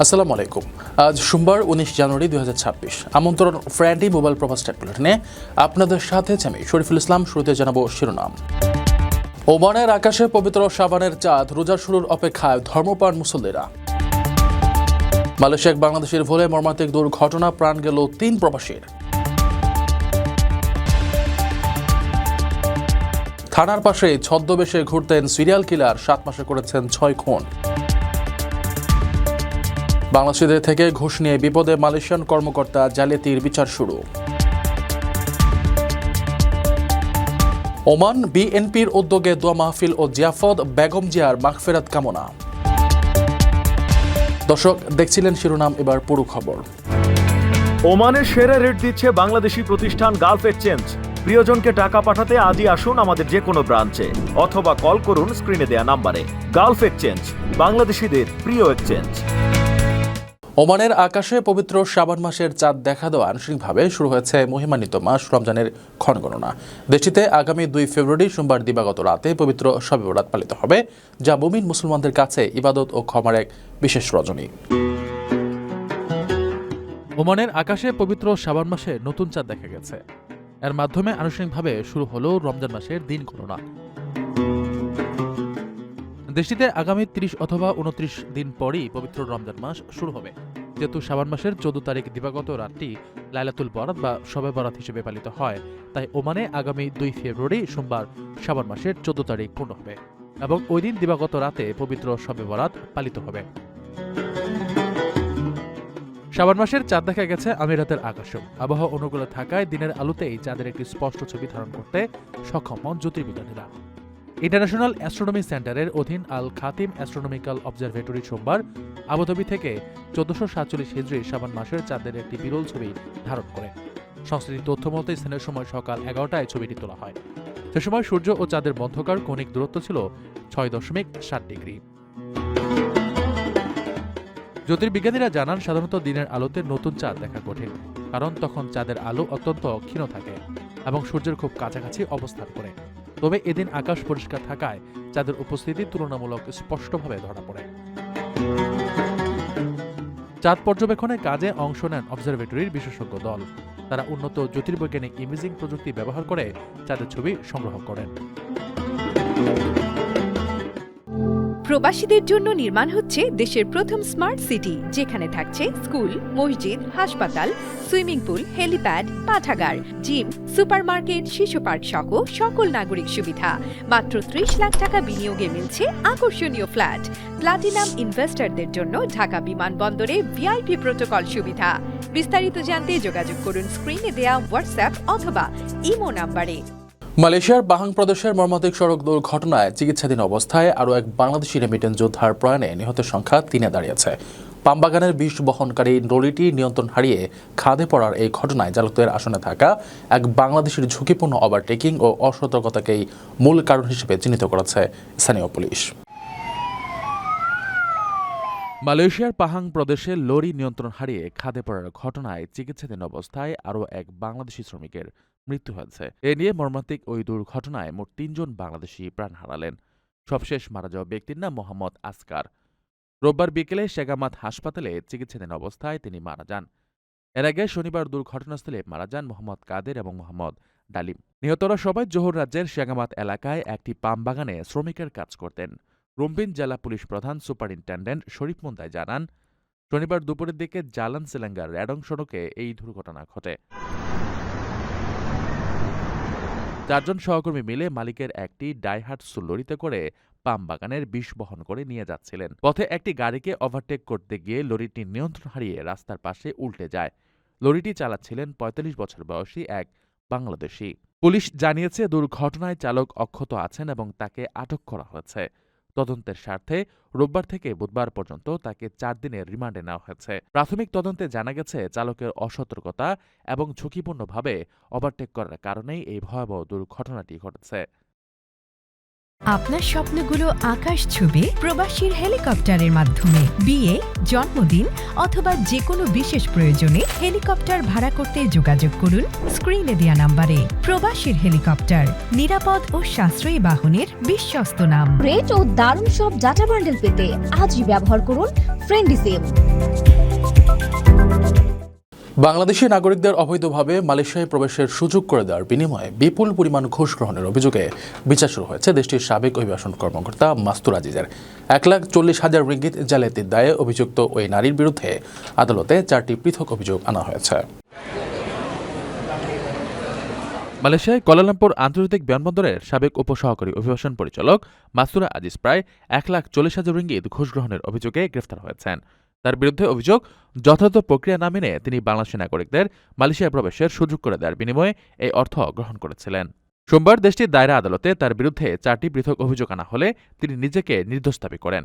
আসসালামু আলাইকুম। আজ সোমবার 19 জানুয়ারি 2026। আমন্ত্রণ ফ্রেন্ডলি মোবাইল প্রভাস বুলেটিনে আপনাদের সাথে আমি শরীফুল ইসলাম। শুরুতে জানাবো শিরোনাম। ওমানের আকাশে পবিত্র শাবানের চাঁদ, রোজা শুরুর অপেক্ষায় ধর্মপ্রাণ মুসল্লিরা। মালয়েশিয়া বাংলাদেশের ভোলে মর্মান্তিক দুর্ঘটনা, প্রাণ গেল 3 প্রবাসীর। থানার পাশে ছদ্মবেশে ঘুরতেন সিরিয়াল কিলার, 7 মাসে করেছেন 6 খুন। বাংলাদেশিদের থেকে ঘুষ নিয়ে বিপদে মালয়েশিয়ান কর্মকর্তা, জালিয়াতির বিচার শুরু। ওমান বিএনপির উদ্যোগে দোয়া মাহফিল ও জিয়াফত, বেগম জিয়ার মাগফিরাত কামনা। দর্শক দেখছিলেন শিরোনাম, এবার পুরো খবর। ওমানের সেরা রেট দিচ্ছে বাংলাদেশি প্রতিষ্ঠান গালফ এক্সচেঞ্জ। প্রিয়জনকে টাকা পাঠাতে আজই আসুন আমাদের যে কোনো ব্রাঞ্চে অথবা কল করুন স্ক্রিনে দেয়া নাম্বারে। গালফ এক্সচেঞ্জ, বাংলাদেশিদের প্রিয় এক্সচেঞ্জ। ওমানের আকাশে পবিত্র শাবান মাসের চাঁদ দেখা দেওয়া আনুষ্ঠানিকভাবে শুরু হয়েছে মহিমান্বিত মাস রমজানের ক্ষণগণনা। দেশটিতে আগামী 2 ফেব্রুয়ারি সোমবার দিবাগত রাতে পবিত্র শবে বরাত পালিত হবে, যা মুমিন মুসলমানদের কাছে ইবাদত ও ক্ষমার এক বিশেষ রজনী। ওমানের আকাশে পবিত্র শাবান মাসে নতুন চাঁদ দেখা গেছে। এর মাধ্যমে আনুষ্ঠানিকভাবে শুরু হলো রমজান মাসের দিন গণনা। দেশটিতে আগামী 30 অথবা 29 দিন পরই পবিত্র রমজান মাস শুরু হবে। যেহেতু শাবান মাসের 14 তারিখ দিবাগত রাতটি লাইলাতুল বরাত বা শবে বরাত হিসেবে পালিত হয়, তাই ওমানে আগামী 2 ফেব্রুয়ারি সোমবার শাবান মাসের 14 তারিখ পূর্ণ হবে এবং ওই দিন দিবাগত রাতে পবিত্র শবে বরাত পালিত হবে। শাবান মাসের চাঁদ দেখা গেছে আমিরাতের আকাশেও। আবহাওয়া অনুকূলে থাকায় দিনের আলোতেই চাঁদের একটি স্পষ্ট ছবি ধারণ করতে সক্ষম হন জ্যোতির্বিজ্ঞানীরা। ইন্টারন্যাশনাল অ্যাস্ট্রোনমি সেন্টারের অধীন আল খাতিম অ্যাস্ট্রোনমিক্যাল অবজারভেটরি সোমবার আবুধাবি থেকে 1447 হিজরি শাবান মাসের চাঁদের একটি বিরল ছবি ধারণ করে। সংশ্লিষ্ট তথ্য মতে স্থানীয় সময় সকাল 11টায় ছবিটি তোলা হয়। সে সময় সূর্য ও চাঁদের মধ্যকার কৌণিক দূরত্ব ছিল 6.7 ডিগ্রি। জ্যোতির্বিজ্ঞানীরা জানান, সাধারণত দিনের আলোতে নতুন চাঁদ দেখা কঠিন, কারণ তখন চাঁদের আলো অত্যন্ত ক্ষীণ থাকে এবং সূর্যের খুব কাছাকাছি অবস্থান করে। তবে এদিন আকাশ পরিষ্কার থাকায় চাঁদের উপস্থিতি তুলনামূলক স্পষ্টভাবে ধরা পড়ে। চাঁদ পর্যবেক্ষণে কাজে অংশ নেন অবজারভেটরির বিশেষজ্ঞ দল। তারা উন্নত জ্যোতির্বৈজ্ঞানিক ইমেজিং প্রযুক্তি ব্যবহার করে চাঁদের ছবি সংগ্রহ করেন। প্রবাসীদের জন্য নির্মাণ হচ্ছে দেশের প্রথম স্মার্ট সিটি, যেখানে থাকছে স্কুল, মসজিদ, হাসপাতাল, সুইমিং পুল, হেলিপ্যাড, পাঠাগার, জিম, সুপারমার্কেট, শিশু পার্ক সহ সকল নাগরিক সুবিধা। মাত্র 30 লাখ টাকা বিনিয়োগে মিলছে আকর্ষণীয় ফ্ল্যাট। প্লাটিনাম ইনভেস্টরদের জন্য ঢাকা বিমানবন্দরে ভিআইপি প্রোটোকল সুবিধা। বিস্তারিত জানতে যোগাযোগ করুন স্ক্রিনে দেয়া হোয়াটসঅ্যাপ অথবা ইমো নাম্বারে। মালয়েশিয়ার পাহাং প্রদেশের মর্মান্তিক সড়ক দুর্ঘটনায় চিকিৎসাধীন অবস্থায় আরও এক বাংলাদেশি রেমিটেন্স যোদ্ধার প্রয়াণে নিহতের সংখ্যা 3-এ দাঁড়িয়েছে। পামবাগানের বিষ বহনকারী লরিটি নিয়ন্ত্রণ হারিয়ে খাদে পড়ার এই ঘটনায় চালকদের আসনে থাকা এক বাংলাদেশির ঝুঁকিপূর্ণ ওভারটেকিং ও অসতর্কতাকেই মূল কারণ হিসেবে চিহ্নিত করেছে স্থানীয় পুলিশ। মালয়েশিয়ার পাহাং প্রদেশে লরি নিয়ন্ত্রণ হারিয়ে খাদে পড়ার ঘটনায় চিকিৎসাধীন অবস্থায় আরও এক বাংলাদেশি শ্রমিকের মৃত্যু হয়েছে। এ নিয়ে মর্মান্তিক ওই দুর্ঘটনায় মোট 3 জন বাংলাদেশি প্রাণ হারালেন। সবশেষ মারা যাওয়া ব্যক্তির নাম মোহাম্মদ আসকার। রোববার বিকেলে সেগামাত হাসপাতালে চিকিৎসাধীন অবস্থায় তিনি মারা যান। এর আগে শনিবার দুর্ঘটনাস্থলে মারা যান মোহাম্মদ কাদের এবং মোহাম্মদ ডালিম। নিহতরা সবাই জোহর রাজ্যের সেগামাত এলাকায় একটি পাম বাগানে শ্রমিকের কাজ করতেন। রুমবিন জেলা পুলিশ প্রধান সুপারিনটেন্ডেন্ট শরীফ মুন্দাই জানান, শনিবার দুপুরের দিকে জালান সেলেঙ্গার র্যাডং সড়কে এই দুর্ঘটনা ঘটে। 4 জন সহকর্মী মিলে মালিকের একটি ডাইহাটসু লরিতে করে পাম বাগানের বিষ বহন করে নিয়ে যাচ্ছিলেন। পথে একটি গাড়িকে ওভারটেক করতে গিয়ে লরিটি নিয়ন্ত্রণ হারিয়ে রাস্তার পাশে উল্টে যায়। লরিটি চালাচ্ছিলেন 45 বছর বয়সী এক বাংলাদেশি। পুলিশ জানিয়েছে, দুর্ঘটনায় চালক অক্ষত আছেন এবং তাকে আটক করা হয়েছে। তদন্তের স্বার্থে রোববার থেকে বুধবার পর্যন্ত তাকে 4 দিনের রিমান্ডে নেওয়া হয়েছে। প্রাথমিক তদন্তে জানা গেছে, চালকের অসতর্কতা এবং ঝুঁকিপূর্ণভাবে ওভারটেক করার কারণেই এই ভয়াবহ দুর্ঘটনাটি ঘটেছে। আপনার স্বপ্নগুলো আকাশ ছুবে প্রবাসীর হেলিকপ্টারের মাধ্যমে। বিয়ে, জন্মদিন অথবা যে কোনো বিশেষ প্রয়োজনে হেলিকপ্টার ভাড়া করতে যোগাযোগ করুন স্ক্রিনে দেয়া নাম্বারে। প্রবাসীর হেলিকপ্টার, নিরাপদ ও সাশ্রয়ী বাহনের বিশ্বস্ত নাম। গ্রেট ও দারুণ সব ডাটা বান্ডেল পেতে আজই ব্যবহার করুন ফ্রেন্ডলি সিম। বাংলাদেশি নাগরিকদের অবৈধভাবে মালয়েশিয়ায় প্রবেশের সুযোগ করে দেওয়ার বিনিময়ে বিপুল পরিমাণ ঘুষ গ্রহণের অভিযোগে বিচার শুরু হয়েছে দেশটির সাবেক অভিবাসন কর্মকর্তা মাস্তুর আজিজের। 1,40,000 রিঙ্গিত জালিয়াতির দায়ে অভিযুক্ত ওই নারীর বিরুদ্ধে আদালতে 4টি পৃথক অভিযোগ আনা হয়েছে। মালয়েশিয়ায় কুয়ালালামপুর আন্তর্জাতিক বিমানবন্দরের সাবেক উপসহকারী অভিবাসন পরিচালক মাস্তুরা আজিজ প্রায় 1,40,000 রিঙ্গিত ঘুষ গ্রহণের অভিযোগে গ্রেফতার হয়েছেন। তার বিরুদ্ধে অভিযোগ, যথাযথ প্রক্রিয়া না মেনে তিনি বাংলাদেশি নাগরিকদের মালয়েশিয়ায় প্রবেশের সুযোগ করে দেওয়ার বিনিময়ে এই অর্থ গ্রহণ করেছিলেন। সোমবার দেশটির দায়রা আদালতে তার বিরুদ্ধে 4টি পৃথক অভিযোগ আনা হলে তিনি নিজেকে নির্দোষ দাবি করেন।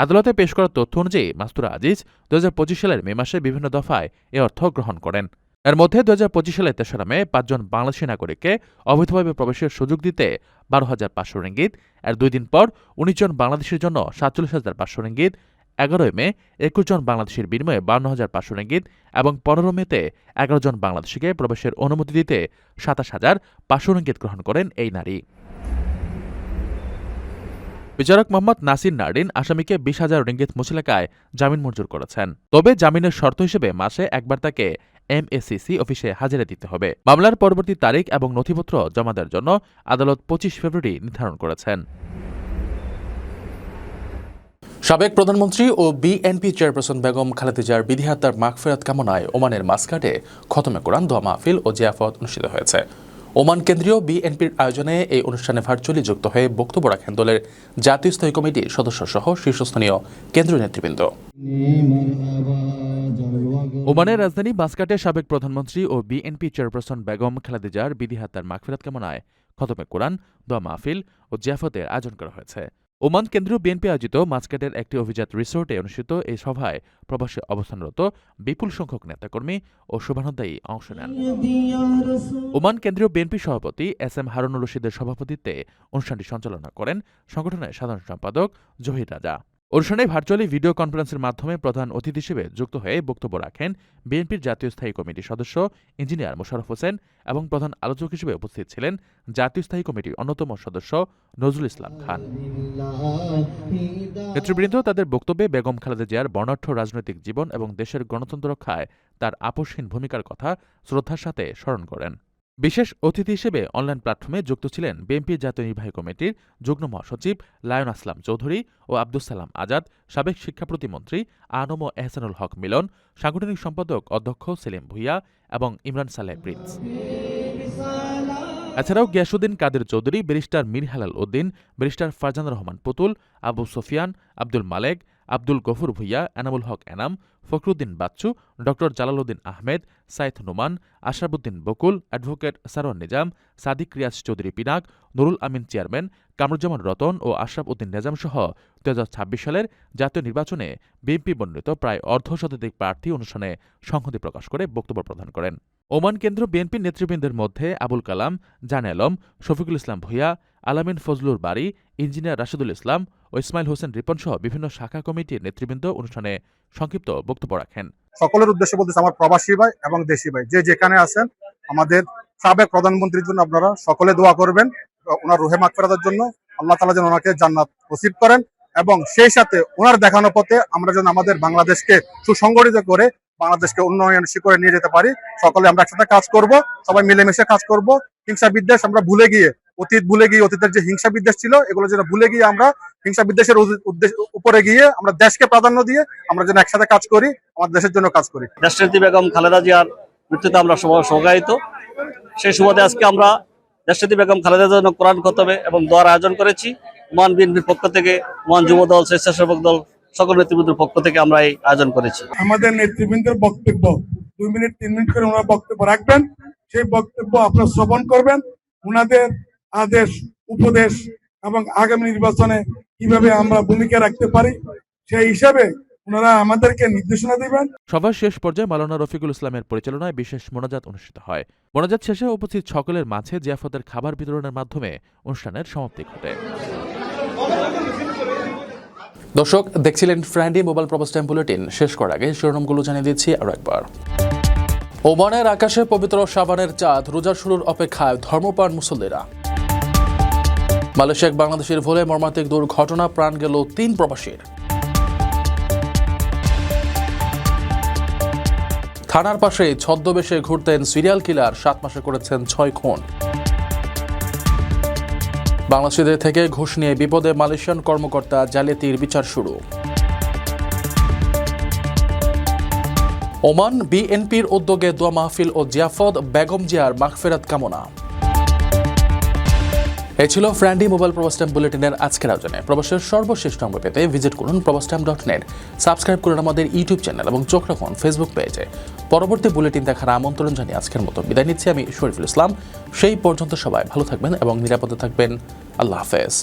আদালতে পেশ করা তথ্য অনুযায়ী মাস্তুরা আজিজ 2025 সালের মে মাসে বিভিন্ন দফায় এ অর্থ গ্রহণ করেন। এর মধ্যে 2025 সালের 3রা মে 5 জন বাংলাদেশি নাগরিককে অবৈধভাবে প্রবেশের সুযোগ দিতে 12,500 রিঙ্গিত, এর 2 দিন পর 19 জন বাংলাদেশের জন্য 47,500 রিঙ্গিত, 11 মে 21 জন বাংলাদেশের বিনিময়ে 52,500 রিঙ্গিত এবং 15 মেতে 11 জন বাংলাদেশিকে প্রবেশের অনুমতি দিতে 27,500 রিঙ্গিত গ্রহণ করেন এই নারী। বিচারক মোহাম্মদ নাসির নার্ডিন আসামিকে 20,000 রিঙ্গিত মুচলেকায় জামিন মঞ্জুর করেছেন। তবে জামিনের শর্ত হিসেবে মাসে একবার তাকে MACC অফিসে হাজিরা দিতে হবে। মামলার পরবর্তী তারিখ এবং নথিপত্র জমা দেওয়ার জন্য আদালত 25 ফেব্রুয়ারি নির্ধারণ করেছেন। সাবেক প্রধানমন্ত্রী ও বিএনপি চেয়ারপারসন বেগম খালেদা জিয়ার বিধিহাত্তার মাগফিরাত কামনায় ওমানের মাসকাটে খতমে কোরআন দোয়া মাহফিল ও জিয়াফত অনুষ্ঠিত হয়েছে। ওমান কেন্দ্রীয় বিএনপির আয়োজনে এই অনুষ্ঠানে ভার্চুয়ালি যুক্ত হয়ে বক্তব্য রাখেন দলের জাতীয় স্থায়ী কমিটির সদস্যসহ শীর্ষস্থানীয় কেন্দ্রীয় নেতৃবৃন্দ। ওমানের রাজধানী মাসকাটে সাবেক প্রধানমন্ত্রী ও বিএনপি চেয়ারপারসন বেগম খালেদা জিয়ার বিধিহাত্তার মাগফিরাত কামনায় খতমে কোরআন দোয়া মাহফিল ও জিয়াফতের আয়োজন করা হয়েছে। ওমান কেন্দ্রীয় বিএনপি আয়োজিত মাসকাটের একটি অভিজাত রিসোর্টে অনুষ্ঠিত এই সভায় প্রবাসে অবস্থানরত বিপুল সংখ্যক নেতাকর্মী ও শুভানুধ্যায়ী অংশ নেন। ওমান কেন্দ্রীয় বিএনপি সভাপতি SM হারুনুর রশিদের সভাপতিত্বে অনুষ্ঠানটি সঞ্চালনা করেন সংগঠনের সাধারণ সম্পাদক জহির রাজা। অনুষ্ঠানে ভার্চুয়ালি ভিডিও কনফারেন্সের মাধ্যমে প্রধান অতিথি হিসেবে যুক্ত হয়ে বক্তব্য রাখেন বিএনপির জাতীয় স্থায়ী কমিটির সদস্য ইঞ্জিনিয়ার মোশাররফ হোসেন এবং প্রধান আলোচক হিসেবে উপস্থিত ছিলেন জাতীয় স্থায়ী কমিটির অন্যতম সদস্য নজরুল ইসলাম খান। নেতৃবৃন্দ তাদের বক্তব্যে বেগম খালেদা জিয়ার বর্ণাঢ্য রাজনৈতিক জীবন এবং দেশের গণতন্ত্র রক্ষায় তার আপোষহীন ভূমিকার কথা শ্রদ্ধার সাথে স্মরণ করেন। বিশেষ অতিথি হিসেবে অনলাইন প্ল্যাটফর্মে যুক্ত ছিলেন বিএনপির জাতীয় নির্বাহী কমিটির যুগ্ম মহাসচিব লায়ন আসলাম চৌধুরী ও আব্দুস সালাম আজাদ, সাবেক শিক্ষা প্রতিমন্ত্রী আনম ও এহসানুল হক মিলন, সাংগঠনিক সম্পাদক অধ্যক্ষ সেলিম ভুইয়া এবং ইমরান সালেহ প্রিন্স। এছাড়াও গিয়াসউদ্দিন কাদের চৌধুরী, ব্যারিস্টার মীর হেলাল উদ্দিন, ব্যারিস্টার ফারজান রহমান পুতুল, আবু সোফিয়ান, আব্দুল মালেক, আব্দুল গফুর ভুইয়া, এনামুল হক এনাম, ফখরুদ্দিন বাচ্চু, ড জালালউদ্দিন আহমেদ, সাইদ নুমান, আশরাফুদ্দিন বকুল, অ্যাডভোকেট সারোয়ার নিজাম, সাদিক রিয়াজ চৌধুরী পিনাক, নুরুল আমিন চেয়ারম্যান, কামরুজ্জামান রতন ও আশরাফ উদ্দিন নিজাম সহ 2026 সালের জাতীয় নির্বাচনে বিএনপি মনোনীত প্রায় অর্ধশতাধিক প্রার্থী অনুষ্ঠানে সংহতি প্রকাশ করে বক্তব্য প্রদান করেন। ওমান কেন্দ্র বিএনপির নেতৃবৃন্দের মধ্যে আবুল কালাম, জান আলম, শফিকুল ইসলাম ভুইয়া, আলামিন ফজলুর বাড়ি, ইঞ্জিনিয়ার রাশিদুল ইসলাম ও ইসমাইল হোসেন রিপন সহ বিভিন্ন শাখা কমিটির নেতৃবৃন্দ অনুষ্ঠানে সংক্ষিপ্ত বক্তব্য রাখেন। সকলের উদ্দেশ্যে বলতেছে আমার প্রবাসী ভাই এবং দেশি ভাই যে যেখানে আছেন, আমাদের সাবেক প্রধানমন্ত্রীর জন্য আপনারা সকলে দোয়া করবেন, ওনার রুহে মাগফিরাতের জন্য আল্লাহ তাআলা যেন ওনাকে জান্নাত নসিব করেন এবং সেই সাথে ওনার দেখানো পথে আমরা যেন আমাদের বাংলাদেশকে সুসংগঠিত করে বাংলাদেশকে উন্নয়ন শিখরে নিয়ে যেতে পারি। সকলে আমরা একসাথে কাজ করব, সবাই মিলেমিশে কাজ করব। হিংসা বিদ্বেষ আমরা ভুলে গিয়ে, অতীতের যে হিংসা বিদ্বেষ ছিল এগুলো যেন ভুলে গিয়ে আমরা হিংসা বিদ্বেষের উপরে গিয়ে আমরা দেশকে প্রাধান্য দিয়ে আমরা যেন একসাথে কাজ করি, আমার দেশের জন্য কাজ করি। দেশনেত্রী বেগম খালেদা জিয়ার মৃত্যুতে আমরা শোকাহত। সেই সুবাদে আজকে আমরা দেশনেত্রী বেগম খালেদার জন্য কোরআন খতমে এবং দোয়ার আয়োজন করেছি। ওমান বিএনপির পক্ষ থেকে, ওমান যুব দল, স্বেচ্ছাসেবক দল, সকল নেতৃবৃন্দের পক্ষ থেকে আমরা এই আয়োজন করেছি। আমাদের নেতৃবৃন্দের বক্তব্য 2 মিনিট 3 মিনিট করে ওনারা বক্তব্য রাখবেন, সেই বক্তব্য আপনারা শ্রবণ করবেন। ওনাদের আদেশ, উপদেশ এবং আগামী নির্বাচনে কিভাবে আমরা ভূমিকা রাখতে পারি সেই হিসাবে ওনারা আমাদেরকে নির্দেশনা দিবেন। সভার শেষ পর্যায়ে মাওলানা রফিকুল ইসলামের পরিচালনায় বিশেষ মোনাজাত অনুষ্ঠিত হয়। মোনাজাত শেষে উপস্থিত সকলের মাঝে জিয়াফতের খাবার বিতরণের মাধ্যমে অনুষ্ঠানের সমাপ্তি ঘটে। দর্শক দেখছিলেন ফ্রেন্ডলি মোবাইল প্রবাস টাইম বুলেটিন। শেষ করার আগে শিরোনামগুলো জানিয়ে দিচ্ছি আরো একবার। ওমানের আকাশে পবিত্র শাবানের চাঁদ, রোজা শুরুর অপেক্ষায় ধর্মপ্রাণ মুসল্লিরা। মালয়েশিয়া বাংলাদেশের ভোলে মর্মান্তিক দুর্ঘটনা, প্রাণ গেল 3 প্রবাসীর। থানার পাশে ছদ্মবেশে ঘুরতেন সিরিয়াল কিলার, 7 মাসে করেছেন 6 খুন। বাংলাদেশিদের থেকে ঘুষ নিয়ে বিপদে মালয়েশিয়ান কর্মকর্তা, জালিয়াতির বিচার শুরু। ওমান বিএনপির উদ্যোগে দোয়া মাহফিল ও জিয়াফত, বেগম জিয়ার মাগফিরাত কামনা। এই ছিল ফ্রেন্ডলি মোবাইল প্রবাস টাইম বুলেটিনের আজকের আয়োজনে। প্রবাসের সর্বশেষ নম্বর পেতে ভিজিট করুন probastimes.net, সাবস্ক্রাইব করুন আমাদের ইউটিউব চ্যানেল এবং চোখ রাখুন ফেসবুক পেজে। পরবর্তী বুলেটিন দেখার আমন্ত্রণ জানিয়ে আজকের মতো বিদায় নিচ্ছি আমি শরীফুল ইসলাম। সেই পর্যন্ত সবাই ভালো থাকবেন এবং নিরাপদে থাকবেন। আল্লাহ হাফেজ।